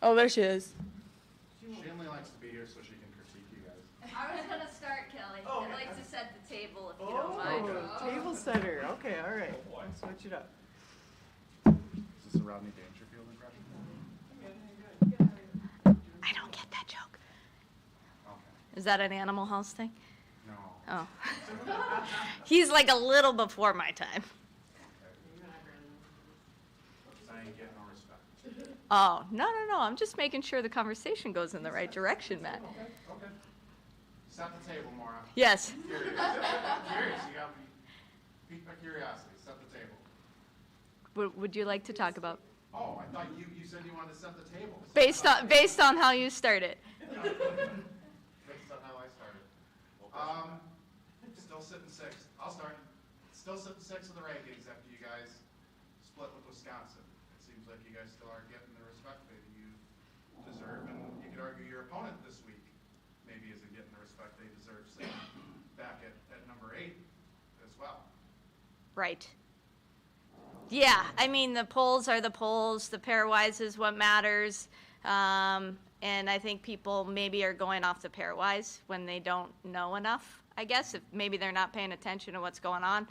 Oh, there she is. She only likes to be here so she can critique you guys. I was going to start, Kelly. Oh, I'd okay. like to set the table if you don't mind. Table setter. Okay, all right. Let's switch it up. Is this a Rodney Dangerfield impression? I don't get that joke. Okay. Is that an Animal House thing? No. Oh. He's like a little before my time. I ain't getting no respect. Oh, no. I'm just making sure the conversation goes in the right direction, Matt. Okay. Set the table, Maura. Yes. Curious. You got me piqued my curiosity. Set the table. What would you like to talk about? Oh, I thought you said you wanted to set the table. Based on how you started. Based on how I started. Still sitting sixth. I'll start. Still sitting sixth in the rankings after you guys split with Wisconsin. It seems like you guys still aren't getting the respect that you deserve, and you could argue your opponent this week maybe isn't getting the respect they deserve, sitting back at number 8 as well. Right. Yeah, I mean, the polls are the polls. The pairwise is what matters. And I think people maybe are going off the pairwise when they don't know enough, I guess, if maybe they're not paying attention to what's going on.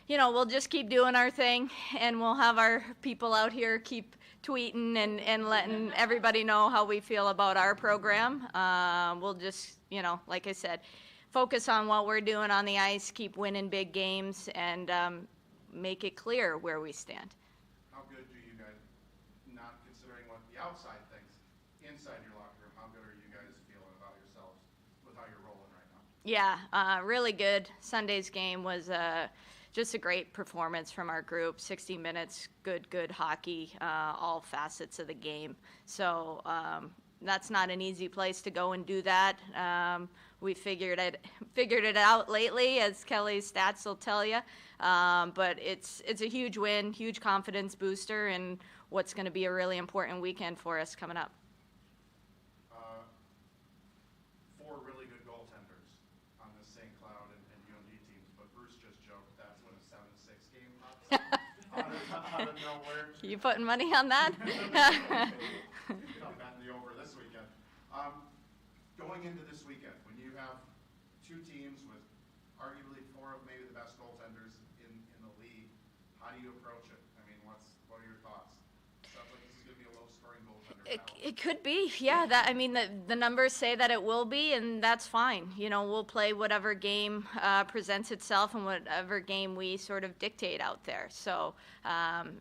You know, we'll just keep doing our thing, and we'll have our people out here keep tweeting and letting everybody know how we feel about our program. We'll just, you know, like I said, focus on what we're doing on the ice, keep winning big games, and make it clear where we stand. How good do you guys, not considering what the outside thinks, inside your locker room, how good are you guys feeling about yourselves with how you're rolling right now? Yeah, really good. Sunday's game was just a great performance from our group. 60 minutes, good hockey, all facets of the game. So that's not an easy place to go and do that. We figured it out lately, as Kelly's stats will tell you. But it's a huge win, huge confidence booster, and what's going to be a really important weekend for us coming up. 4 really good goaltenders on the St. Cloud and UMD teams, but Bruce just joked that's when a 7-6 game pops up out of nowhere. You putting money on that? I'm betting the over this weekend. Going into this weekend, when you have 2 teams with arguably 4 of maybe the best goaltenders in the league, how do you approach it? I mean, what are your thoughts? Sounds like this is going to be a low-scoring goaltender battle. It could be, yeah. That, I mean, the numbers say that it will be, and that's fine. You know, we'll play whatever game presents itself and whatever game we sort of dictate out there. So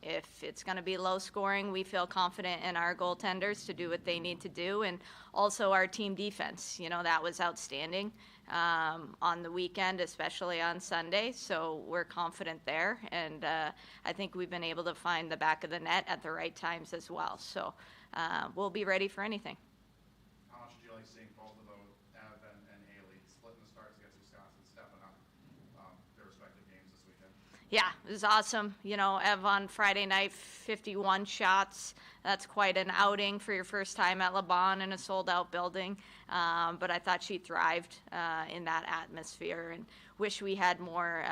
if it's going to be low scoring, we feel confident in our goaltenders to do what they need to do, and also our team defense. You know, that was outstanding on the weekend, especially on Sunday. So we're confident there, and I think we've been able to find the back of the net at the right times as well. So we'll be ready for anything. How much did you like seeing both of those, Ev and Haley, splitting the starts against Wisconsin, stepping up their respective games this weekend? Yeah, it was awesome. You know, Ev on Friday night, 51 shots. That's quite an outing for your first time at LeBon in a sold-out building. But I thought she thrived in that atmosphere, and wish we had more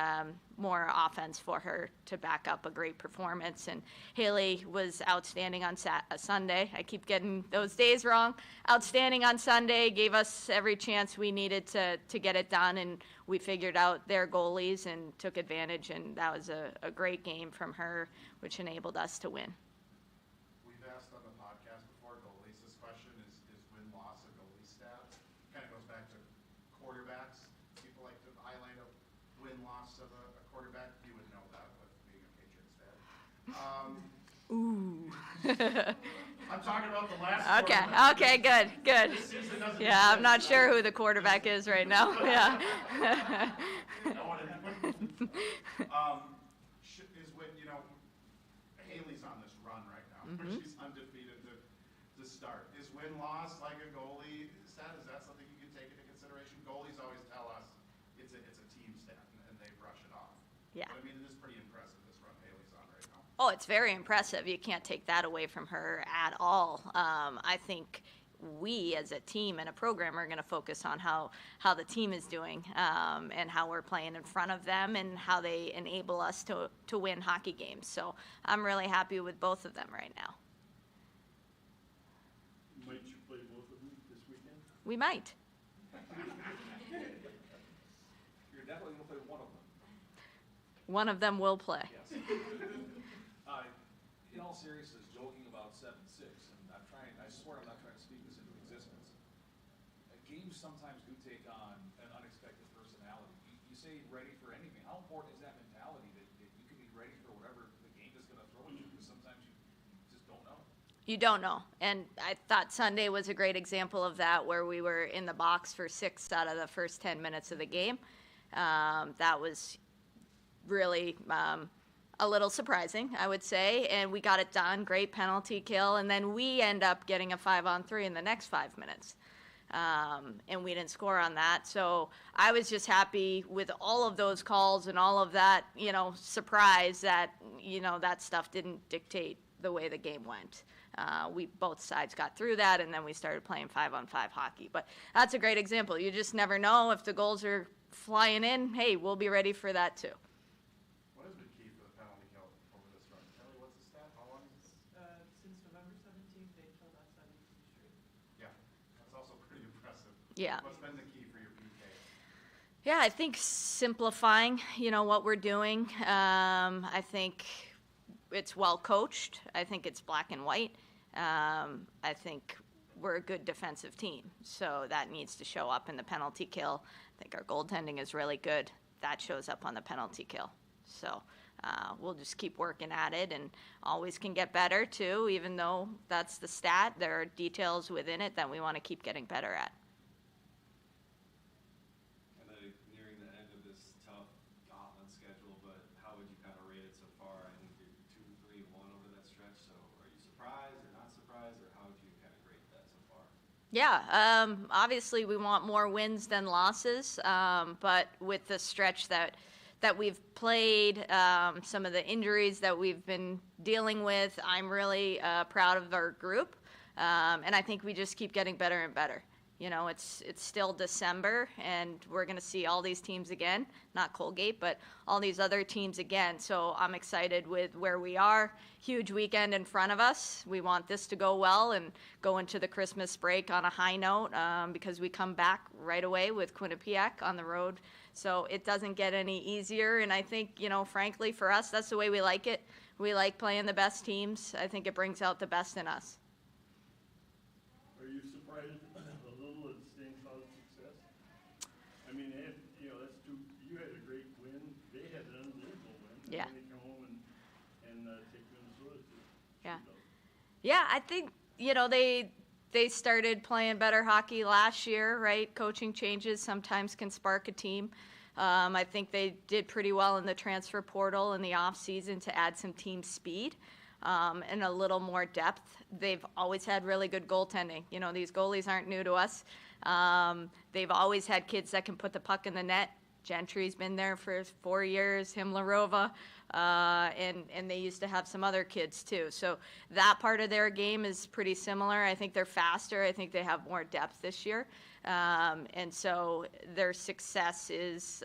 offense for her to back up a great performance. And Haley was outstanding on Sunday. I keep getting those days wrong. Outstanding on Sunday, gave us every chance we needed to get it done, and we figured out their goalies and took advantage, and that was a great game from her, which enabled us to win. We've asked on the podcast before, goalies, this question is win-loss a goalie stat? Kind of goes back to quarterbacks. People like to highlight a win-loss of a quarterback. You would know that with being a Patriots fan. Ooh. I'm talking about the last Okay, good. This season doesn't Yeah, I'm not exist, sure who the quarterback is right now. Yeah. No one is when, you know, Haley's on this run right now, where she's undefeated to start. Is win-loss like a goalie stat? Is that something you can take into consideration? Goalies always tell us it's a team stat, and they brush it off. Yeah. But, I mean, it is pretty impressive, this run Haley's on right now. Oh, it's very impressive. You can't take that away from her at all. I think we as a team and a program are going to focus on how the team is doing and how we're playing in front of them and how they enable us to win hockey games. So I'm really happy with both of them right now. We might. You're definitely going to play one of them. One of them will play. Yes. In all seriousness, joking about 7-6, and I swear I'm not trying to speak this into existence. Games sometimes do take on an unexpected personality. You say ready for anything. How important is that mentality that you can be ready for whatever the game is going to throw at you? Because sometimes you just don't know. You don't know. And I thought Sunday was a great example of that, where we were in the box for 6 out of the first 10 minutes of the game. That was really a little surprising, I would say, and we got it done. Great penalty kill, and then we end up getting a 5-on-3 in the next 5 minutes. And we didn't score on that. So I was just happy with all of those calls and all of that, surprise that, that stuff didn't dictate the way the game went. We both sides got through that, and then we started playing 5-on-5 hockey. But that's a great example. You just never know if the goals are flying in. Hey, we'll be ready for that too. What has been key for the penalty kill over this run? Kelly, what's the stat? How long? Since November 17th, they killed us 17 straight. Yeah, that's also pretty impressive. Yeah. What's been the key for your PK? Yeah, I think simplifying, what we're doing. I think it's well coached. I think it's black and white. I think we're a good defensive team, so that needs to show up in the penalty kill. I think our goaltending is really good. That shows up on the penalty kill. So we'll just keep working at it, and always can get better too, even though that's the stat. There are details within it that we want to keep getting better at. I know nearing the end of this tough gauntlet schedule, but how would you kind of rate it so far? I think you're 2-3-1 over that stretch, so are you surprised or not surprised, or how would you kind of rate that so far? Yeah, obviously we want more wins than losses, but with the stretch that we've played, some of the injuries that we've been dealing with, I'm really proud of our group, and I think we just keep getting better and better. It's still December, and we're going to see all these teams again, not Colgate, but all these other teams again. So I'm excited with where we are. Huge weekend in front of us. We want this to go well and go into the Christmas break on a high note, because we come back right away with Quinnipiac on the road. So it doesn't get any easier, and I think, frankly, for us, that's the way we like it. We like playing the best teams. I think it brings out the best in us. Are you surprised a little at St. Cloud's success? I mean, they had, that's two. You had a great win. They had an unbelievable win. Yeah. And then they come home and take Minnesota to. Yeah. Yeah, I think, they started playing better hockey last year, right? Coaching changes sometimes can spark a team. I think they did pretty well in the transfer portal in the off season to add some team speed. And a little more depth. They've always had really good goaltending. These goalies aren't new to us. They've always had kids that can put the puck in the net. Gentry's been there for 4 years, Himlarova, and they used to have some other kids too. So that part of their game is pretty similar. I think they're faster. I think they have more depth this year. And so their success is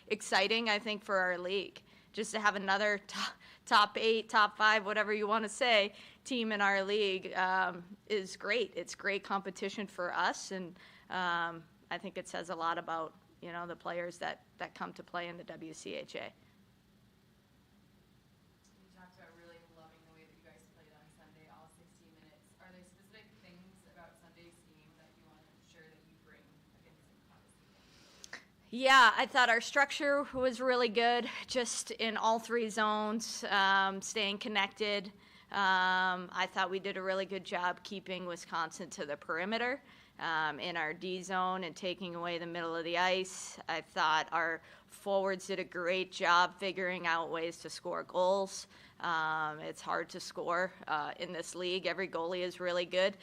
exciting, I think, for our league. Just to have another top 8, top 5, whatever you want to say, team in our league is great. It's great competition for us, and I think it says a lot about the players that come to play in the WCHA. You talked about really loving the way that you guys played on Sunday, all 60 minutes. Are there specific things about Sunday's game that you want to ensure that you bring against St. Cloud? Yeah, I thought our structure was really good, just in all 3 zones, staying connected. I thought we did a really good job keeping Wisconsin to the perimeter in our D zone and taking away the middle of the ice. I thought our forwards did a great job figuring out ways to score goals. It's hard to score in this league. Every goalie is really good.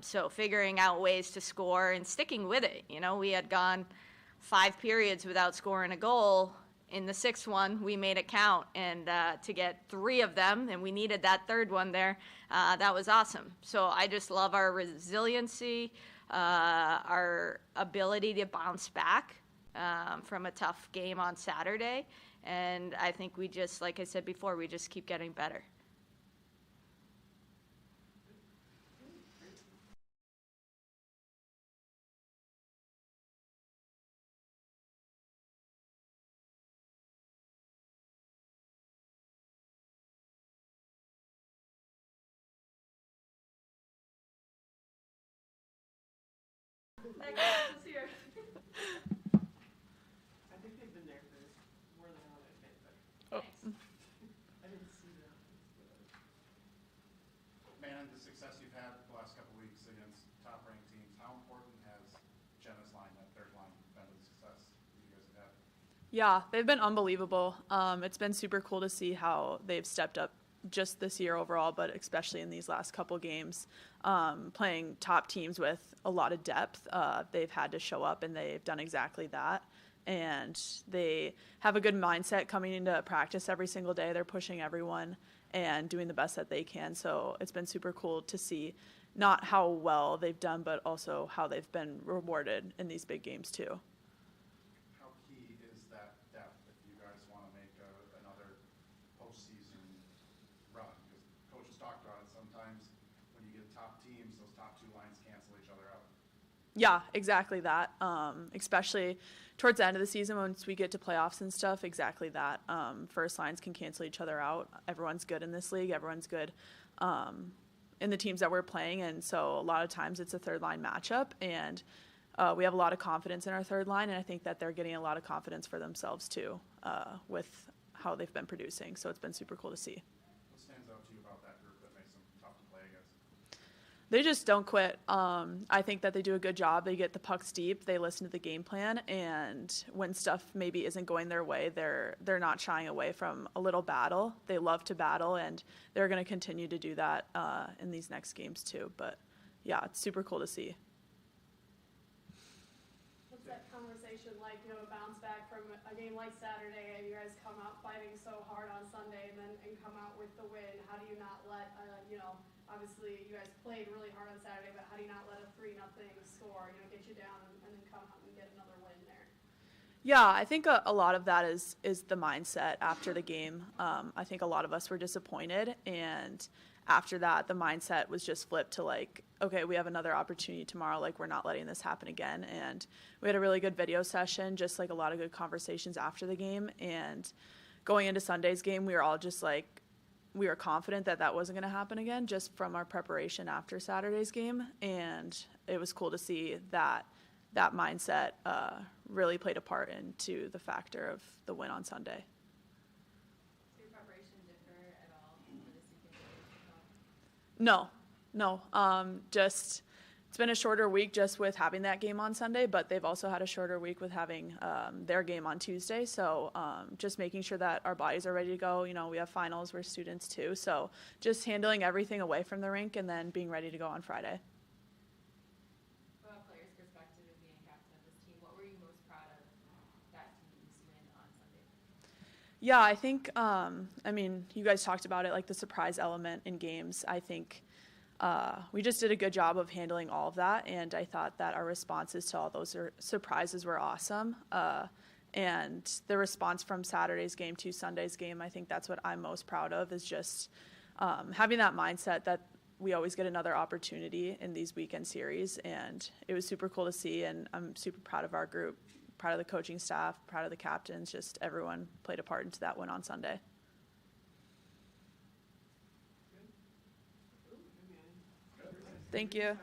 So figuring out ways to score and sticking with it. We had gone 5 periods without scoring a goal. In the 6th one, we made it count, and to get 3 of them, and we needed that 3rd one there, that was awesome. So I just love our resiliency, our ability to bounce back from a tough game on Saturday, and I think we just, like I said before, we just keep getting better. That class is here. I think they've been there for more than one, I think, but Oh. I didn't see them. Man, the success you've had the last couple weeks against top-ranked teams, how important has Jenna's line, that third line, been to the success that you guys have had? Yeah, they've been unbelievable. It's been super cool to see how they've stepped up just this year overall, but especially in these last couple games, playing top teams with a lot of depth. They've had to show up, and they've done exactly that. And they have a good mindset coming into practice every single day. They're pushing everyone and doing the best that they can. So it's been super cool to see not how well they've done, but also how they've been rewarded in these big games too. How key is that depth if you guys want to make another postseason run? Because coaches talked about it sometimes when you get top teams, those top two lines cancel each other out. Yeah, exactly that. Especially towards the end of the season, once we get to playoffs and stuff, exactly that. First lines can cancel each other out. Everyone's good in this league. Everyone's good in the teams that we're playing. And so a lot of times it's a third line matchup. And we have a lot of confidence in our third line. And I think that they're getting a lot of confidence for themselves too with how they've been producing. So it's been super cool to see. What stands out to you about that group that makes them tough to play against? They just don't quit. I think that they do a good job. They get the pucks deep. They listen to the game plan, and when stuff maybe isn't going their way, they're not shying away from a little battle. They love to battle, and they're going to continue to do that in these next games too. But yeah, it's super cool to see. What's that conversation like, to bounce back from a game like Saturday, and you guys come out fighting so hard on Sunday and come out with the win? How do you not let, obviously you guys played really hard on Saturday, but how do you not let a 3-0 score, get you down and then come out and get another win there? Yeah, I think a lot of that is the mindset after the game. I think a lot of us were disappointed, and after that, the mindset was just flipped to like, okay, we have another opportunity tomorrow. Like, we're not letting this happen again. And we had a really good video session, just like a lot of good conversations after the game. And going into Sunday's game, we were all just like, we were confident that that wasn't going to happen again, just from our preparation after Saturday's game. And it was cool to see that mindset really played a part into the factor of the win on Sunday. Does your preparation differ at all for this weekend? No. Just it's been a shorter week just with having that game on Sunday, but they've also had a shorter week with having their game on Tuesday. So just making sure that our bodies are ready to go. We have finals, we're students too. So just handling everything away from the rink and then being ready to go on Friday. From a player's perspective of being captain of this team, what were you most proud of that team's win on Sunday? Yeah, I think, you guys talked about it, like the surprise element in games. I think we just did a good job of handling all of that, and I thought that our responses to all those surprises were awesome. And the response from Saturday's game to Sunday's game, I think that's what I'm most proud of, is just having that mindset that we always get another opportunity in these weekend series. And it was super cool to see, and I'm super proud of our group, proud of the coaching staff, proud of the captains, just everyone played a part into that win on Sunday. Thank you.